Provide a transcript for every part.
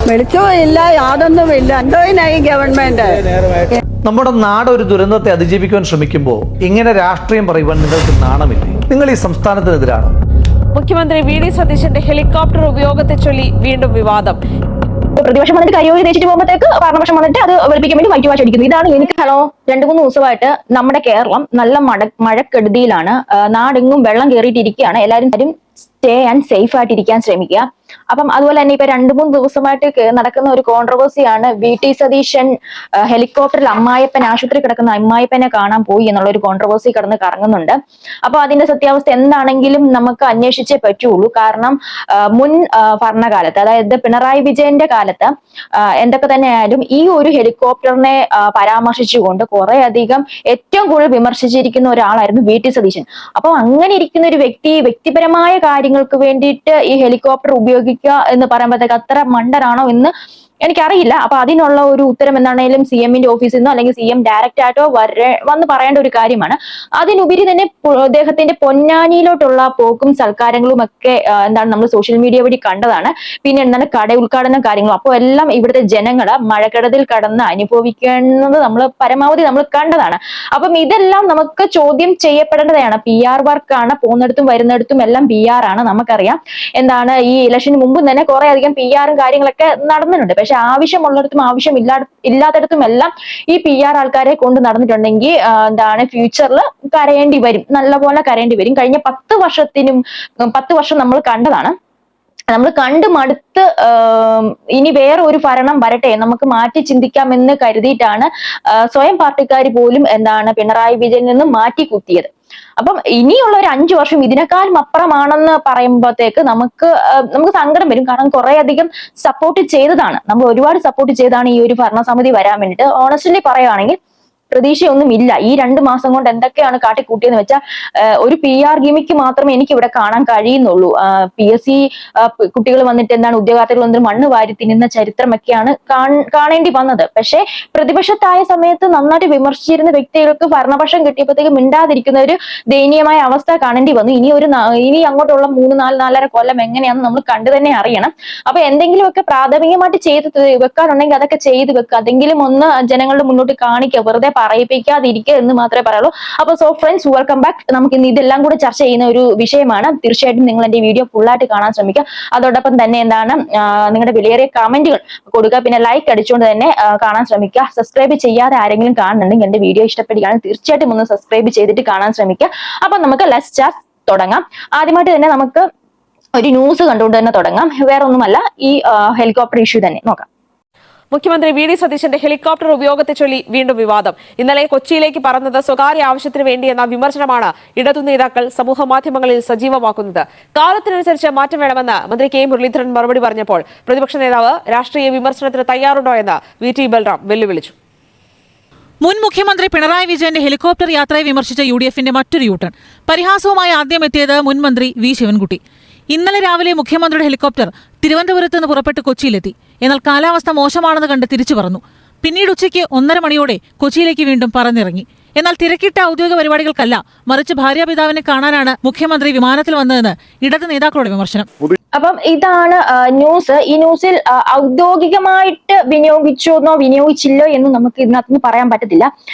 വെളിച്ചമില്ല, യാതൊന്നുമില്ല. എന്തോനായി government? നമ്മുടെ നാട് ഒരു ദുരന്തത്തെ അതിജീവിക്കാൻ ശ്രമിക്കുമ്പോൾ ഇങ്ങനെ രാഷ്ട്രീയം പറയുവാൻ നിങ്ങൾക്ക് നാണമില്ലേ? നിങ്ങൾ ഈ സംസ്ഥാനത്തിനെതിരാണോ? മുഖ്യമന്ത്രി വി ഡി സതീശന്റെ ഹെലികോപ്റ്റർ ഉപയോഗത്തെ ചൊല്ലി വീണ്ടും വിവാദം. പ്രതിപക്ഷം വന്നിട്ട് കയ്യോയി തേച്ചിട്ട് പോകുമ്പോഴത്തേക്ക് ഭരണപക്ഷം വന്നിട്ട് അത് വെളുപ്പിക്കാൻ വേണ്ടി വൈറ്റ് വാഷ് അടിക്കുന്നു. ഇതാണ് എനിക്ക് 2-3 ദിവസമായിട്ട് നമ്മുടെ കേരളം നല്ല മഴക്കെടുതിയിലാണ്. നാടെങ്ങും വെള്ളം കയറിയിട്ടിരിക്കുകയാണ്. എല്ലാവരും സ്റ്റേ ആൻഡ് സേഫ് ആയിട്ടിരിക്കാൻ ശ്രമിക്കുക. അപ്പം അതുപോലെ തന്നെ ഇപ്പൊ 2-3 ദിവസമായിട്ട് നടക്കുന്ന ഒരു കോൺട്രവേഴ്സിയാണ് വി ടി സതീശൻ ഹെലികോപ്റ്ററിൽ അമ്മായിപ്പൻ ആശുപത്രി കിടക്കുന്ന അമ്മായിപ്പനെ കാണാൻ പോയി എന്നുള്ള ഒരു കോൺട്രവേഴ്സി കറങ്ങുന്നുണ്ട്. അപ്പൊ അതിന്റെ സത്യാവസ്ഥ എന്താണെങ്കിലും നമുക്ക് അന്വേഷിച്ചേ പറ്റുള്ളൂ. കാരണം മുൻ ഭരണകാലത്ത്, അതായത് പിണറായി വിജയന്റെ കാലത്ത് എന്തൊക്കെ തന്നെ ആയാലും ഈ ഒരു ഹെലികോപ്റ്ററിനെ പരാമർശിച്ചുകൊണ്ട് കുറെ അധികം ഏറ്റവും കൂടുതൽ വിമർശിച്ചിരിക്കുന്ന ഒരാളായിരുന്നു വി ടി സതീശൻ. അപ്പൊ അങ്ങനെ ഇരിക്കുന്ന ഒരു വ്യക്തിപരമായ കാര്യങ്ങൾക്ക് വേണ്ടിയിട്ട് ഈ ഹെലികോപ്റ്റർ ഉപയോഗിക്കുക എന്ന് പറയുമ്പോഴത്തേക്ക് അത്ര മണ്ടനാണോ എന്ന് എനിക്കറിയില്ല. അപ്പൊ അതിനുള്ള ഒരു ഉത്തരം എന്താണെങ്കിലും സി എമ്മിന്റെ ഓഫീസിൽ നിന്നോ അല്ലെങ്കിൽ സി എം ഡയറക്റ്റ് ആയിട്ടോ വന്ന് പറയേണ്ട ഒരു കാര്യമാണ്. അതിനുപരി തന്നെ അദ്ദേഹത്തിന്റെ പൊന്നാനിയിലോട്ടുള്ള പോക്കും സൽക്കാരങ്ങളും ഒക്കെ നമ്മൾ സോഷ്യൽ മീഡിയ വഴി കണ്ടതാണ്. പിന്നെ കട ഉദ്ഘാടന കാര്യങ്ങളും. അപ്പോൾ എല്ലാം ഇവിടുത്തെ ജനങ്ങള് മഴക്കെടുതിയിൽ കടന്ന് അനുഭവിക്കുന്നത് പരമാവധി നമ്മൾ കണ്ടതാണ്. അപ്പം ഇതെല്ലാം നമുക്ക് ചോദ്യം ചെയ്യപ്പെടേണ്ടതാണ്. PR വർക്കാണ്, പോകുന്നിടത്തും വരുന്നിടത്തും എല്ലാം PR ആണ്. നമുക്കറിയാം ഈ ഇലക്ഷന് മുമ്പ് തന്നെ കുറെ അധികം PR കാര്യങ്ങളൊക്കെ നടന്നിട്ടുണ്ട്. പക്ഷെ ആവശ്യമുള്ളിടത്തും ഇല്ലാത്തിടത്തും എല്ലാം ഈ PR ആൾക്കാരെ കൊണ്ട് നടന്നിട്ടുണ്ടെങ്കിൽ ഫ്യൂച്ചറിൽ കരയേണ്ടി വരും, നല്ലപോലെ കരയേണ്ടി വരും. കഴിഞ്ഞ 10 വർഷം നമ്മൾ കണ്ടതാണ്. നമ്മൾ കണ്ടു മടുത്ത് ഇനി വേറെ ഒരു ഭരണം വരട്ടെ, നമുക്ക് മാറ്റി ചിന്തിക്കാമെന്ന് കരുതിയിട്ടാണ് സ്വയം പാർട്ടിക്കാർ പോലും പിണറായി വിജയനിൽ നിന്ന് മാറ്റി കുത്തിയത്. അപ്പം ഇനിയുള്ള ഒരു 5 വർഷം ഇതിനേക്കാളും അപ്പുറമാണെന്ന് പറയുമ്പോഴത്തേക്ക് നമുക്ക് സങ്കടം വരും. കാരണം കുറെ അധികം സപ്പോർട്ട് ചെയ്തതാണ്, നമ്മൾ ഒരുപാട് സപ്പോർട്ട് ചെയ്താണ് ഈ ഒരു ഭരണസമിതി വരാൻ വേണ്ടിയിട്ട്. ഓണസ്റ്റ്ലി പറയുകയാണെങ്കിൽ പ്രതീക്ഷയൊന്നും ഇല്ല. ഈ 2 മാസം കൊണ്ട് എന്തൊക്കെയാണ് കാട്ടിക്കൂട്ടിയെന്ന് വെച്ചാൽ ഒരു PR ഗിമിക്ക് മാത്രമേ എനിക്ക് ഇവിടെ കാണാൻ കഴിയുന്നുള്ളൂ. PSC കുട്ടികൾ വന്നിട്ട് ഉദ്യോഗാർത്ഥികൾ വന്നിട്ട് മണ്ണ് വാരി തിന്നുന്ന ചരിത്രമൊക്കെയാണ് കാണേണ്ടി വന്നത്. പക്ഷെ പ്രതിപക്ഷത്തായ സമയത്ത് നന്നായിട്ട് വിമർശിച്ചിരുന്ന വ്യക്തികൾക്ക് ഭരണപക്ഷം കിട്ടിയപ്പോഴത്തേക്ക് മിണ്ടാതിരിക്കുന്ന ഒരു ദയനീയമായ അവസ്ഥ കാണേണ്ടി വന്നു. ഇനി അങ്ങോട്ടുള്ള 3-4 കൊല്ലം എങ്ങനെയാണെന്ന് നമ്മൾ കണ്ടു തന്നെ അറിയണം. അപ്പൊ എന്തെങ്കിലുമൊക്കെ പ്രാഥമികമായിട്ട് ചെയ്ത് വെക്കാനുണ്ടെങ്കിൽ അതൊക്കെ ചെയ്ത് വെക്കുക. അതെങ്കിലും ഒന്ന് ജനങ്ങളുടെ മുന്നോട്ട് കാണിക്കുക, വെറുതെ പറയിപ്പിക്കാതിരിക്കുക എന്ന് മാത്രമേ പറയുള്ളൂ. അപ്പൊ ഫ്രണ്ട്സ്, വെൽക്കം ബാക്ക്. നമുക്ക് ഇന്ന് ഇതെല്ലാം കൂടെ ചർച്ച ചെയ്യുന്ന ഒരു വിഷയമാണ്. തീർച്ചയായിട്ടും നിങ്ങൾ എന്റെ വീഡിയോ ഫുള്ളായിട്ട് കാണാൻ ശ്രമിക്കുക. അതോടൊപ്പം തന്നെ നിങ്ങളുടെ വിലയേറിയ കമന്റുകൾ കൊടുക്കുക. പിന്നെ ലൈക്ക് അടിച്ചുകൊണ്ട് തന്നെ കാണാൻ ശ്രമിക്കുക. സബ്സ്ക്രൈബ് ചെയ്യാതെ ആരെങ്കിലും കാണുന്നുണ്ടെങ്കിൽ എന്റെ വീഡിയോ ഇഷ്ടപ്പെടുകയാണെങ്കിൽ തീർച്ചയായിട്ടും ഒന്ന് സബ്സ്ക്രൈബ് ചെയ്തിട്ട് കാണാൻ ശ്രമിക്കുക. അപ്പൊ നമുക്ക് ലെറ്റ്സ് സ്റ്റാർട്ട് തുടങ്ങാം. ആദ്യമായിട്ട് തന്നെ നമുക്ക് ഒരു ന്യൂസ് കണ്ടുകൊണ്ട് തന്നെ തുടങ്ങാം. വേറെ ഒന്നുമല്ല, ഈ ഹെലികോപ്റ്റർ ഇഷ്യൂ തന്നെ നോക്കാം. മുഖ്യമന്ത്രി വി ഡി സതീശന്റെ ഹെലികോപ്റ്റർ ഉപയോഗത്തെ ചൊല്ലി വീണ്ടും വിവാദം. ഇന്നലെ കൊച്ചിയിലേക്ക് പറന്നത് സ്വകാര്യ ആവശ്യത്തിന് വേണ്ടിയെന്ന വിമർശനമാണ് ഇടതു നേതാക്കൾ സമൂഹ മാധ്യമങ്ങളിൽ സജീവമാക്കുന്നത്. കാലത്തിനനുസരിച്ച് മാറ്റം വേണമെന്ന് മന്ത്രി കെ മുരളീധരൻ മറുപടി പറഞ്ഞപ്പോൾ പ്രതിപക്ഷ നേതാവ് രാഷ്ട്രീയ വിമർശനത്തിന് തയ്യാറുണ്ടോ എന്ന് VT ബൽറാം വെല്ലുവിളിച്ചു. മുൻ മുഖ്യമന്ത്രി പിണറായി വിജയന്റെ ഹെലികോപ്റ്റർ യാത്രയെ വിമർശിച്ച UDFന്റെ മറ്റൊരു യൂട്ടേൺ. പരിഹാസവുമായി ആദ്യം എത്തിയത് മുൻ മന്ത്രി വി ശിവൻകുട്ടി. ഇന്നലെ രാവിലെ മുഖ്യമന്ത്രിയുടെ ഹെലികോപ്റ്റർ തിരുവനന്തപുരത്ത് നിന്ന് പുറപ്പെട്ട് കൊച്ചിയിലെത്തി. എന്നാൽ കാലാവസ്ഥ മോശമാണെന്ന് കണ്ട് തിരിച്ചു പറന്നു. പിന്നീട് ഉച്ചയ്ക്ക് 1:30 മണിയോടെ കൊച്ചിയിലേക്ക് വീണ്ടും പറന്നിറങ്ങി. എന്നാൽ തിരക്കിട്ട ഔദ്യോഗിക പരിപാടികൾക്കല്ല, മറിച്ച് ഭാര്യാപിതാവിനെ കാണാനാണ് മുഖ്യമന്ത്രി വിമാനത്തിൽ വന്നതെന്ന് ഇടത് നേതാക്കളുടെ വിമർശനം. അപ്പം ഇതാണ് ന്യൂസ്. ഈ ന്യൂസിൽ ഔദ്യോഗികമായിട്ട് വിനിയോഗിച്ചില്ലോ എന്ന് നമുക്ക് ഇതിനകത്ത് പറയാൻ പറ്റത്തില്ല.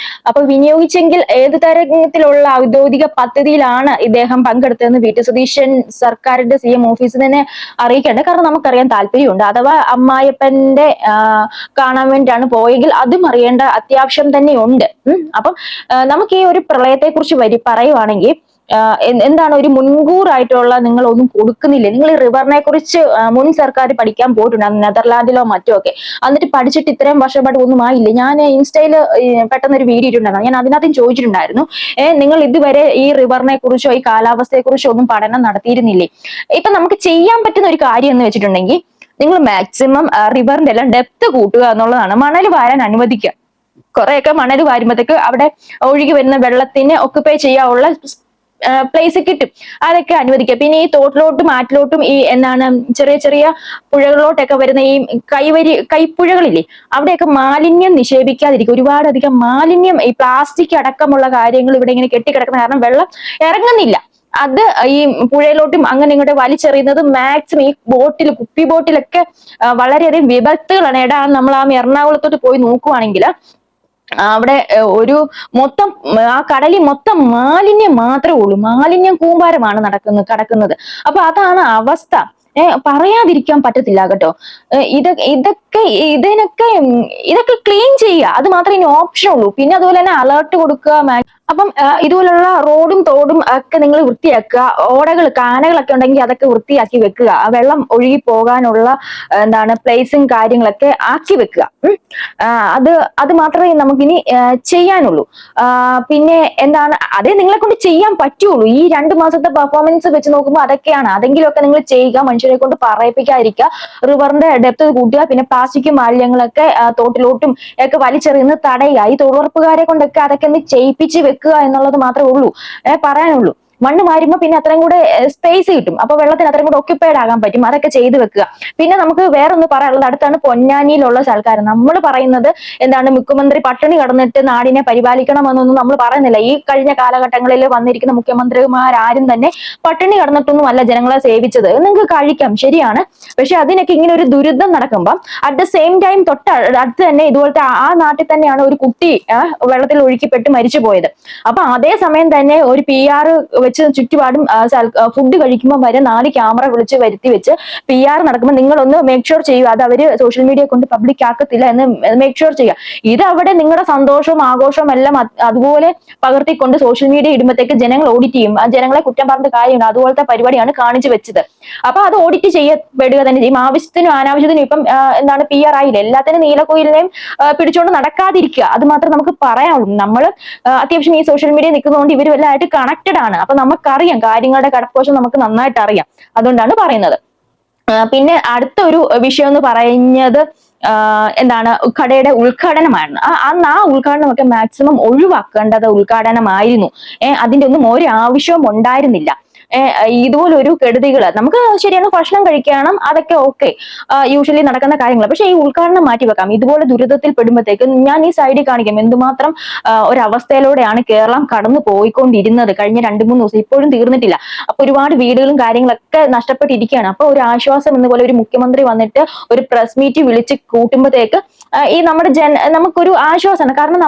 അപ്പൊ വിനിയോഗിച്ചെങ്കിൽ ഏത് തരത്തിലുള്ള ഔദ്യോഗിക പദ്ധതിയിലാണ് ഇദ്ദേഹം പങ്കെടുത്തതെന്ന് വി ടി സതീശൻ സർക്കാരിന്റെ CM ഓഫീസിൽ തന്നെ അറിയിക്കേണ്ടത്. കാരണം നമുക്കറിയാൻ താല്പര്യമുണ്ട്. അഥവാ അമ്മായിപ്പന്റെ കാണാൻ വേണ്ടിയാണ് പോയെങ്കിൽ അതും അറിയേണ്ട അത്യാവശ്യം തന്നെയുണ്ട്. അപ്പം നമുക്ക് ഈ ഒരു പ്രളയത്തെ കുറിച്ച് പറയുവാണെങ്കിൽ ഒരു മുൻകൂറായിട്ടുള്ള നിങ്ങൾ ഒന്നും കൊടുക്കുന്നില്ലേ? നിങ്ങൾ ഈ റിവറിനെ കുറിച്ച് മുൻ സർക്കാർ പഠിക്കാൻ പോയിട്ടുണ്ട്, നെതർലാൻഡിലോ മറ്റോ ഒക്കെ. എന്നിട്ട് പഠിച്ചിട്ട് ഇത്രയും വർഷമായിട്ട് ഒന്നും ആയില്ലേ? ഞാൻ ഇൻസ്റ്റയില് പെട്ടെന്ന് ഒരു വീഡിയോ ഇട്ടുണ്ടായിരുന്നു. ഞാൻ അതിനകത്തും ചോദിച്ചിട്ടുണ്ടായിരുന്നു, നിങ്ങൾ ഇതുവരെ ഈ റിവറിനെ കുറിച്ചോ ഈ കാലാവസ്ഥയെ കുറിച്ചോ ഒന്നും പഠനം നടത്തിയിരുന്നില്ലേ? ഇപ്പൊ നമുക്ക് ചെയ്യാൻ പറ്റുന്ന ഒരു കാര്യം എന്ന് വെച്ചിട്ടുണ്ടെങ്കിൽ നിങ്ങൾ മാക്സിമം റിവറിന്റെ എല്ലാം ഡെപ്ത് കൂട്ടുക എന്നുള്ളതാണ്. മണൽ വാരാൻ അനുവദിക്കുക. കുറെയൊക്കെ മണൽ വാരുമ്പോഴത്തേക്ക് അവിടെ ഒഴുകി വരുന്ന വെള്ളത്തിന് ഒക്കുപൈ ചെയ്യാനുള്ള പ്ലേസ് കിട്ടും. അതൊക്കെ അനുവദിക്കുക. പിന്നെ ഈ തോട്ടിലോട്ടും ആറ്റിലോട്ടും ഈ ചെറിയ ചെറിയ പുഴകളിലോട്ടൊക്കെ വരുന്ന ഈ കൈപ്പുഴകളില്ലേ, അവിടെയൊക്കെ മാലിന്യം നിക്ഷേപിക്കാതിരിക്കും. ഒരുപാടധികം മാലിന്യം, ഈ പ്ലാസ്റ്റിക് അടക്കമുള്ള കാര്യങ്ങൾ ഇവിടെ ഇങ്ങനെ കെട്ടിക്കിടക്കുന്ന കാരണം വെള്ളം ഇറങ്ങുന്നില്ല. അത് ഈ പുഴയിലോട്ടും അങ്ങനെ ഇങ്ങോട്ട് വലിച്ചെറിയുന്നത് മാക്സിമം ഈ ബോട്ടിൽ കുപ്പി ബോട്ടിലൊക്കെ വളരെയധികം വിപത്തുകളാണ്. എടാ നമ്മൾ ആ എറണാകുളത്തോട്ട് പോയി നോക്കുവാണെങ്കിൽ അവിടെ ഒരു മൊത്തം ആ കടലിൽ മൊത്തം മാലിന്യം മാത്രമേ ഉള്ളൂ. മാലിന്യം കൂമ്പാരമാണ് കിടക്കുന്നത്. അപ്പൊ അതാണ് അവസ്ഥ. പറയാതിരിക്കാൻ പറ്റത്തില്ല കേട്ടോ. ഇതൊക്കെ ക്ലീൻ ചെയ്യുക, അത് മാത്രമേ ഇനി ഓപ്ഷൻ ഉള്ളൂ. പിന്നെ അതുപോലെ തന്നെ അലേർട്ട് കൊടുക്കുക. അപ്പം ഇതുപോലുള്ള റോഡും തോടും ഒക്കെ നിങ്ങൾ വൃത്തിയാക്കുക. ഓടകൾ കാനകളൊക്കെ ഉണ്ടെങ്കിൽ അതൊക്കെ വൃത്തിയാക്കി വെക്കുക. വെള്ളം ഒഴുകി പോകാനുള്ള പ്ലേസും കാര്യങ്ങളൊക്കെ ആക്കി വെക്കുക. അത് മാത്രമേ നമുക്കിനി ചെയ്യാനുള്ളൂ. പിന്നെ അതേ നിങ്ങളെ കൊണ്ട് ചെയ്യാൻ പറ്റുള്ളൂ. ഈ 2 മാസത്തെ പെർഫോമൻസ് വെച്ച് നോക്കുമ്പോൾ അതൊക്കെയാണ്. അതെങ്കിലുമൊക്കെ നിങ്ങൾ ചെയ്യുക. മനുഷ്യരെ കൊണ്ട് പറയിപ്പിക്കാതിരിക്കുക. റിവറിന്റെ ഡെപ്ത് കൂട്ടുക. പിന്നെ പ്ലാസ്റ്റിക് മാലിന്യങ്ങളൊക്കെ തോട്ടിലോട്ടും ഒക്കെ വലിച്ചെറിയുന്നത് തടയുക. ഈ തൊഴിലുറപ്പുകാരെ കൊണ്ടൊക്കെ അതൊക്കെ ഒന്ന് ചെയ്യിപ്പിച്ച് വെക്കുക എന്നുള്ളത് മാത്രമേ ഉള്ളൂ പറയാനുള്ളൂ. മണ്ണ് മാറുമ്പോൾ പിന്നെ അത്രയും കൂടെ സ്പേസ് കിട്ടും. അപ്പൊ വെള്ളത്തിന് അത്രയും കൂടെ ഓക്യുപ്പൈഡ് ആകാൻ പറ്റും. അതൊക്കെ ചെയ്തു വെക്കുക. പിന്നെ നമുക്ക് വേറൊന്ന് പറയാനുള്ളത്, അടുത്താണ് പൊന്നാനിയിലുള്ള ആൾക്കാർ. നമ്മൾ പറയുന്നത് മുഖ്യമന്ത്രി പട്ടിണി കിടന്നിട്ട് നാടിനെ പരിപാലിക്കണമെന്നൊന്നും നമ്മൾ പറയുന്നില്ല. ഈ കഴിഞ്ഞ കാലഘട്ടങ്ങളിൽ വന്നിരിക്കുന്ന മുഖ്യമന്ത്രിമാരും തന്നെ പട്ടിണി കിടന്നിട്ടൊന്നും അല്ല ജനങ്ങളെ സേവിച്ചത്. നിങ്ങൾക്ക് കഴിക്കാം, ശരിയാണ്. പക്ഷെ അതിനൊക്കെ ഇങ്ങനെ ഒരു ദുരിതം നടക്കുമ്പോൾ അറ്റ് ദ സെയിം ടൈം അടുത്ത് തന്നെ ഇതുപോലത്തെ ആ നാട്ടിൽ തന്നെയാണ് ഒരു കുട്ടി വെള്ളത്തിൽ ഒഴുക്കിപ്പെട്ട് മരിച്ചു പോയത്. അപ്പൊ അതേ സമയം തന്നെ ഒരു PR വെച്ച് ചുറ്റുപാടും ഫുഡ് കഴിക്കുമ്പോൾ വരെ 4 ക്യാമറ വിളിച്ച് വരുത്തി വെച്ച് PR നടക്കുമ്പോൾ നിങ്ങളൊന്ന് മേക്ക് ഷുവർ ചെയ്യുക. അത് അവര് സോഷ്യൽ മീഡിയ കൊണ്ട് പബ്ലിക് ആക്കത്തില്ല എന്ന് മേക്ക് ഷുവർ ചെയ്യുക. ഇത് അവിടെ നിങ്ങളുടെ സന്തോഷവും ആഘോഷവും എല്ലാം അതുപോലെ പകർത്തിക്കൊണ്ട് സോഷ്യൽ മീഡിയ ഇടുമ്പോഴത്തേക്ക് ജനങ്ങൾ ഓഡിറ്റ് ചെയ്യും. ജനങ്ങളെ കുറ്റം പറഞ്ഞ കാര്യമുണ്ട്. അതുപോലത്തെ പരിപാടിയാണ് കാണിച്ചു വെച്ചത്. അപ്പൊ അത് ഓഡിറ്റ് ചെയ്യപ്പെടുക തന്നെ ചെയ്യും. ആവശ്യത്തിനും അനാവശ്യത്തിനും ഇപ്പം PR ആയില്ല. എല്ലാത്തിനും നീലക്കോയിലിനെയും പിടിച്ചുകൊണ്ട് നടക്കാതിരിക്കുക. അത് മാത്രമേ നമുക്ക് പറയാനുള്ളൂ. നമ്മൾ അത്യാവശ്യം ഈ സോഷ്യൽ മീഡിയ നിൽക്കുന്നതുകൊണ്ട് ഇവർ വല്ലതായിട്ട് കണക്റ്റഡ് ആണ്. അപ്പൊ നമുക്കറിയാം, കാര്യങ്ങളുടെ കടപ്പോശം നമുക്ക് നന്നായിട്ട് അറിയാം. അതുകൊണ്ടാണ് പറയുന്നത്. പിന്നെ അടുത്ത ഒരു വിഷയം എന്ന് പറയുന്നത് കടയുടെ ഉദ്ഘാടനമായിരുന്നു. അന്ന് ആ ഉദ്ഘാടനമൊക്കെ മാക്സിമം ഒഴിവാക്കേണ്ടത് ഉദ്ഘാടനമായിരുന്നു. അതിന്റെ ഒന്നും ഒരു ആവശ്യവും ഉണ്ടായിരുന്നില്ല. ഇതുപോലൊരു കെടുതികൾ നമുക്ക് ശരിയാണ്, ഭക്ഷണം കഴിക്കണം, അതൊക്കെ ഓക്കെ, യൂഷ്വലി നടക്കുന്ന കാര്യങ്ങൾ. പക്ഷെ ഈ ഉദ്ഘാടനം മാറ്റിവെക്കാം. ഇതുപോലെ ദുരിതത്തിൽ പെടുമ്പോഴത്തേക്ക് ഞാൻ ഈ സൈഡിൽ കാണിക്കാം എന്തുമാത്രം ഒരവസ്ഥയിലൂടെയാണ് കേരളം കടന്നു പോയിക്കൊണ്ടിരുന്നത് കഴിഞ്ഞ 2-3 ദിവസം. ഇപ്പോഴും തീർന്നിട്ടില്ല. അപ്പൊ ഒരുപാട് വീടുകളും കാര്യങ്ങളൊക്കെ നഷ്ടപ്പെട്ടിരിക്കുകയാണ്. അപ്പൊ ഒരു ആശ്വാസം എന്നപോലെ ഒരു മുഖ്യമന്ത്രി വന്നിട്ട് ഒരു പ്രസ് മീറ്റ് വിളിച്ച് കൂട്ടുമ്പോഴത്തേക്ക് ഈ നമുക്കൊരു ആശ്വാസമാണ്. കാരണം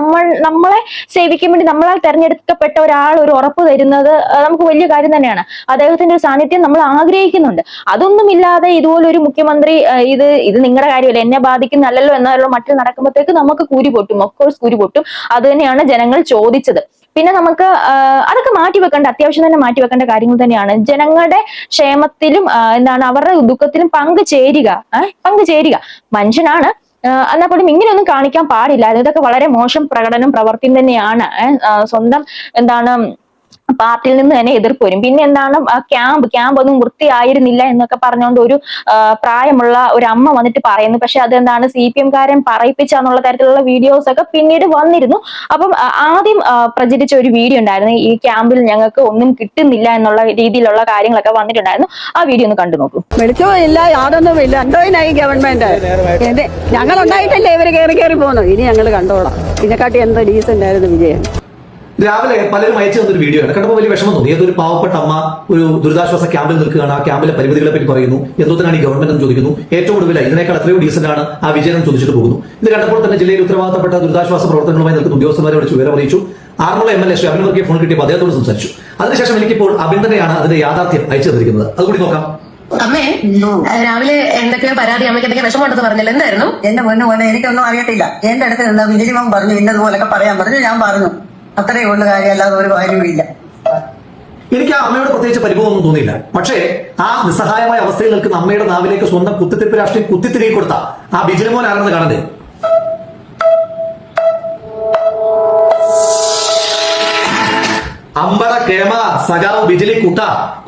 നമ്മളെ സേവിക്കാൻ വേണ്ടി നമ്മളാൽ തെരഞ്ഞെടുക്കപ്പെട്ട ഒരാൾ ഒരു ഉറപ്പ് തരുന്നത് നമുക്ക് വലിയ കാര്യം തന്നെയാണ്. അദ്ദേഹത്തിന്റെ ഒരു സാന്നിധ്യം നമ്മൾ ആഗ്രഹിക്കുന്നുണ്ട്. അതൊന്നുമില്ലാതെ ഇതുപോലൊരു മുഖ്യമന്ത്രി ഇത് നിങ്ങളുടെ കാര്യമല്ല, എന്നെ ബാധിക്കുന്നല്ലോ എന്നല്ലോ മറ്റിൽ നടക്കുമ്പോഴത്തേക്ക് നമുക്ക് കൂരി പൊട്ടും. ഓഫ്കോഴ്സ് കൂരി പൊട്ടും. അത് തന്നെയാണ് ജനങ്ങൾ ചോദിച്ചത്. പിന്നെ നമുക്ക് അതൊക്കെ മാറ്റിവെക്കേണ്ട, അത്യാവശ്യം തന്നെ മാറ്റിവെക്കേണ്ട കാര്യങ്ങൾ തന്നെയാണ്. ജനങ്ങളുടെ ക്ഷേമത്തിലും അവരുടെ ദുഃഖത്തിലും പങ്കുചേരുക. മനുഷ്യനാണ്, എന്നാൽ പോലും ഇങ്ങനെയൊന്നും കാണിക്കാൻ പാടില്ല. ഇതൊക്കെ വളരെ മോശം പ്രവർത്തി തന്നെയാണ്. സ്വന്തം പാർട്ടിയിൽ നിന്ന് തന്നെ എതിർപ്പ് വരും. പിന്നെ ക്യാമ്പ് ഒന്നും വൃത്തിയായിരുന്നില്ല എന്നൊക്കെ പറഞ്ഞുകൊണ്ട് ഒരു പ്രായമുള്ള ഒരു അമ്മ വന്നിട്ട് പറയുന്നു. പക്ഷെ അത് CPM കാരൻ പറയിപ്പിച്ചാന്നുള്ള തരത്തിലുള്ള വീഡിയോസ് ഒക്കെ പിന്നീട് വന്നിരുന്നു. അപ്പം ആദ്യം പ്രചരിച്ച ഒരു വീഡിയോ ഉണ്ടായിരുന്നു, ഈ ക്യാമ്പിൽ ഞങ്ങൾക്ക് ഒന്നും കിട്ടുന്നില്ല എന്നുള്ള രീതിയിലുള്ള കാര്യങ്ങളൊക്കെ വന്നിട്ടുണ്ടായിരുന്നു. ആ വീഡിയോ ഒന്ന് കണ്ടു നോക്കൂ. വെളിച്ചവും ഇല്ല, യാതൊന്നുമില്ല. എന്തോനായി ഗവൺമെന്റ്? ഞങ്ങൾ ഉണ്ടായിട്ടല്ലേ ഇവര് കയറി പോകുന്നു. ഇനി ഞങ്ങൾ കണ്ടോളാം. ഇതിനെക്കാട്ടി എന്തോ ഡീസന്റ് ആയിരുന്നു വിജയൻ. രാവിലെ പലരും അയച്ചു തന്നൊരു വീഡിയോ ആണ്. കണ്ടപ്പോൾ വലിയ വിഷമം തോന്നി. ഏതൊരു പാവപ്പെട്ട അമ്മ ഒരു ദുരിതാശ്വാസ ക്യാമ്പിൽ നിൽക്കുകയാണ്. ആ ക്യാമ്പിലെ പരിമിതികളെ പറ്റി പറയുന്നു. എന്തോത്തിനാണ് ഈ ഗവൺമെന്റ് എന്ന് ചോദിക്കുന്നു. ഏറ്റവും ഒടുവിൽ ഇതിനേക്കാൾ എത്രയോ ഡീസന്റ് ആണ് ആ വിജയനം ചോദിച്ചിട്ട് പോകുന്നു. ഇത് കണ്ടപ്പോൾ തന്നെ ജില്ലയിൽ ഉത്തരവാദിത്തപ്പെട്ട ദുരിതാശ്വാസ പ്രവർത്തനങ്ങളുമായി നിൽക്കുന്ന ഉദ്യോഗസ്ഥന്മാരെ വിളിച്ച് വിവരം അറിയിച്ചു. ആറന്മുള MLA ശ്രീ അബിൻ വർക്കിയെ ഫോൺ കിട്ടിയപ്പോൾ അദ്ദേഹത്തോട് സംസാരിച്ചു. അതിനുശേഷം എനിക്കിപ്പോൾ അബിൻ തന്നെയാണ് അതിന്റെ യാഥാർത്ഥ്യം അയച്ചു തന്നിരിക്കുന്നത്. അതുകൂടി നോക്കാം. അമ്മേ, രാവിലെ എന്തൊക്കെയോ പരാതി, അമ്മയ്ക്ക് എന്തൊക്കെ വിഷമമുണ്ടെന്ന് പറഞ്ഞില്ല, എന്തായിരുന്നു? എന്റെ പോലെ എനിക്കൊന്നും അറിയത്തില്ല. എന്റെ അടുത്ത് മിനിമം പറഞ്ഞു, ഇന്നതുപോലൊക്കെ പറയാൻ പറഞ്ഞു. ഞാൻ പറഞ്ഞു, അത്രയേ ഉള്ള കാര്യം, അല്ലാതെ ഒരു കാര്യവുമില്ല. എനിക്ക് ആ അമ്മയോട് പ്രത്യേകിച്ച് പരിഭവമൊന്നും തോന്നിയില്ല. പക്ഷേ ആ നിസ്സഹായമായ അവസ്ഥയിൽ നിൽക്കുന്ന അമ്മയുടെ നാവിലേക്ക് സ്വന്തം കുത്തിത്തിരിപ്പ് രാഷ്ട്രീയം കുത്തിത്തിരികെ കൊടുത്ത ആ ബിജിലിമോൻ ആണെന്ന് കാണണ്ടേ? അമ്പട കേമ സഖാവ് ബിജിലി കുട്ട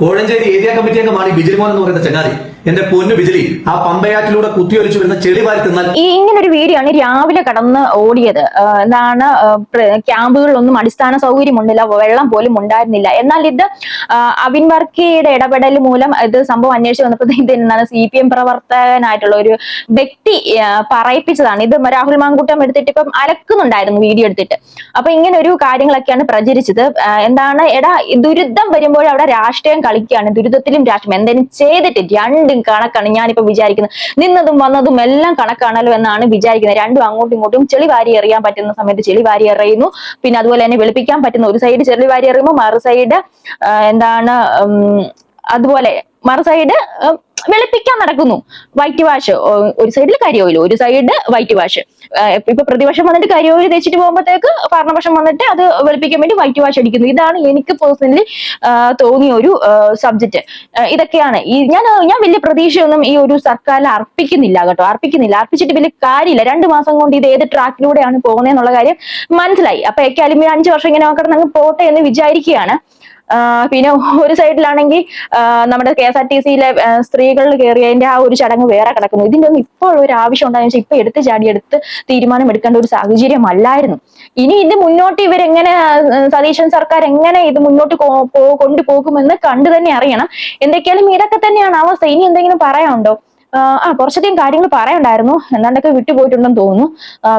കോഴഞ്ചേരി ഏരിയ കമ്മിറ്റി അംഗമാണ് ഈ ബിജിലിമോൻ എന്ന് പറയുന്ന ചങ്ങാതി. എന്റെ പൊന്നു ബിജിലി, ആ പമ്പയാറ്റിലൂടെ കുത്തിയൊലിച്ചു വരുന്ന ചെളി വാരി തിന്നാൽ. ഇങ്ങനൊരു വീഡിയോ ആണ് രാവിലെ കടന്ന് ഓടിയത്. ക്യാമ്പുകളിലൊന്നും അടിസ്ഥാന സൗകര്യം ഉണ്ടില്ല, വെള്ളം പോലും ഉണ്ടായിരുന്നില്ല. എന്നാൽ ഇത് അബിൻ വർക്കിയുടെ ഇടപെടൽ മൂലം ഇത് സംഭവം അന്വേഷിച്ച് വന്നപ്പോൾ CPM പ്രവർത്തകനായിട്ടുള്ള ഒരു വ്യക്തി പറയിപ്പിച്ചതാണ്. ഇത് രാഹുൽ മാങ്കൂട്ടം എടുത്തിട്ട് ഇപ്പം അലക്കുന്നുണ്ടായിരുന്നു വീഡിയോ എടുത്തിട്ട്. അപ്പൊ ഇങ്ങനെ ഒരു കാര്യങ്ങളൊക്കെയാണ് പ്രചരിച്ചത്. എന്താണ് എടാ ദുരിതം വരുമ്പോൾ അവിടെ രാഷ്ട്രീയം കളിക്കുകയാണ്. ദുരിതത്തിലും രാഷ്ട്രീയം എന്തെങ്കിലും ചെയ്തിട്ട് രണ്ടും കണക്കാണ്. ഞാനിപ്പോ വിചാരിക്കുന്നത് നിന്നതും വന്നതും എല്ലാം കണക്കാണല്ലോ എന്നാണ് വിചാരിക്കുന്നത്. രണ്ടും അങ്ങോട്ടും ഇങ്ങോട്ടും ചെളി വാരി എറിയാൻ പറ്റുന്ന സമയത്ത് ചെളി വാരി എറിയുന്നു. പിന്നെ അതുപോലെ തന്നെ വെളുപ്പിക്കാൻ പറ്റുന്ന ഒരു സൈഡ് ചെളി വാരി എറിയുമ്പോൾ മറു സൈഡ് എന്താണ് അതുപോലെ മറു സൈഡ് വെളുപ്പിക്കാൻ നടക്കുന്നു. വൈറ്റ് വാഷ് ഒരു സൈഡിൽ കരിയോയിൽ, ഒരു സൈഡ് വൈറ്റ് വാഷ്. ഇപ്പൊ പ്രതിപക്ഷം വന്നിട്ട് കരിയോയിൽ തേച്ചിട്ട് പോകുമ്പോഴത്തേക്ക് ഭരണപക്ഷം വന്നിട്ട് അത് വെളുപ്പിക്കാൻ വേണ്ടി വൈറ്റ് വാഷ് അടിക്കുന്നു. ഇതാണ് എനിക്ക് പേഴ്സണലി തോന്നിയ ഒരു സബ്ജക്ട്. ഇതൊക്കെയാണ് ഞാൻ വലിയ പ്രതീക്ഷയൊന്നും ഈ ഒരു സർക്കാരിൽ അർപ്പിക്കുന്നില്ല കേട്ടോ. അർപ്പിച്ചിട്ട് വലിയ കാര്യമില്ല. 2 മാസം കൊണ്ട് ഇത് ഏത് ട്രാക്കിലൂടെയാണ് പോകുന്നതെന്നുള്ള കാര്യം മനസ്സിലായി. അപ്പൊ എക്കാലും 5 വർഷം ഇങ്ങനെ കിടന്നങ്ങ് പോട്ടെ എന്ന് വിചാരിക്കുകയാണ്. പിന്നെ ഒരു സൈഡിലാണെങ്കിൽ നമ്മുടെ KSRTCയിലെ സ്ത്രീകളിൽ കയറിയതിന്റെ ആ ഒരു ചടങ്ങ് വേറെ കിടക്കുന്നു. ഇതിന്റെ ഒന്നും ഇപ്പോൾ ഒരു ആവശ്യം ഉണ്ടായെന്ന് വെച്ചാൽ ഇപ്പൊ എടുത്ത് ചാടിയെടുത്ത് തീരുമാനം എടുക്കേണ്ട ഒരു സാഹചര്യം അല്ലായിരുന്നു. ഇനി ഇത് മുന്നോട്ട് ഇവരെങ്ങനെ സതീശൻ സർക്കാർ എങ്ങനെ ഇത് മുന്നോട്ട് കൊണ്ടുപോകുമെന്ന് കണ്ടു തന്നെ അറിയണം. എന്തൊക്കെയാലും ഇതൊക്കെ തന്നെയാണ് അവസ്ഥ. ഇനി എന്തെങ്കിലും പറയാനുണ്ടോ? കുറച്ചധികം കാര്യങ്ങൾ പറയാനുണ്ടായിരുന്നു, എന്താണ്ടൊക്കെ വിട്ടുപോയിട്ടുണ്ടെന്ന് തോന്നുന്നു.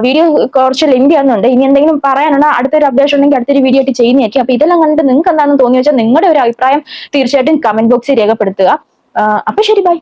വീഡിയോ കുറച്ച് ലെങ്തി ആകുന്നുണ്ട്. ഇനി എന്തെങ്കിലും പറയാനുണ്ടോ? അടുത്തൊരു അപ്ഡേഷൻ ഉണ്ടെങ്കിൽ അടുത്തൊരു വീഡിയോ ആയിട്ട് ചെയ്യുന്നതായിരിക്കും. അപ്പൊ ഇതെല്ലാം കണ്ടിട്ട് നിങ്ങൾക്ക് എന്താണെന്ന് തോന്നി വെച്ചാൽ നിങ്ങളുടെ ഒരു അഭിപ്രായം തീർച്ചയായിട്ടും കമന്റ് ബോക്സിൽ രേഖപ്പെടുത്തുക. അപ്പൊ ശരി, ബൈ.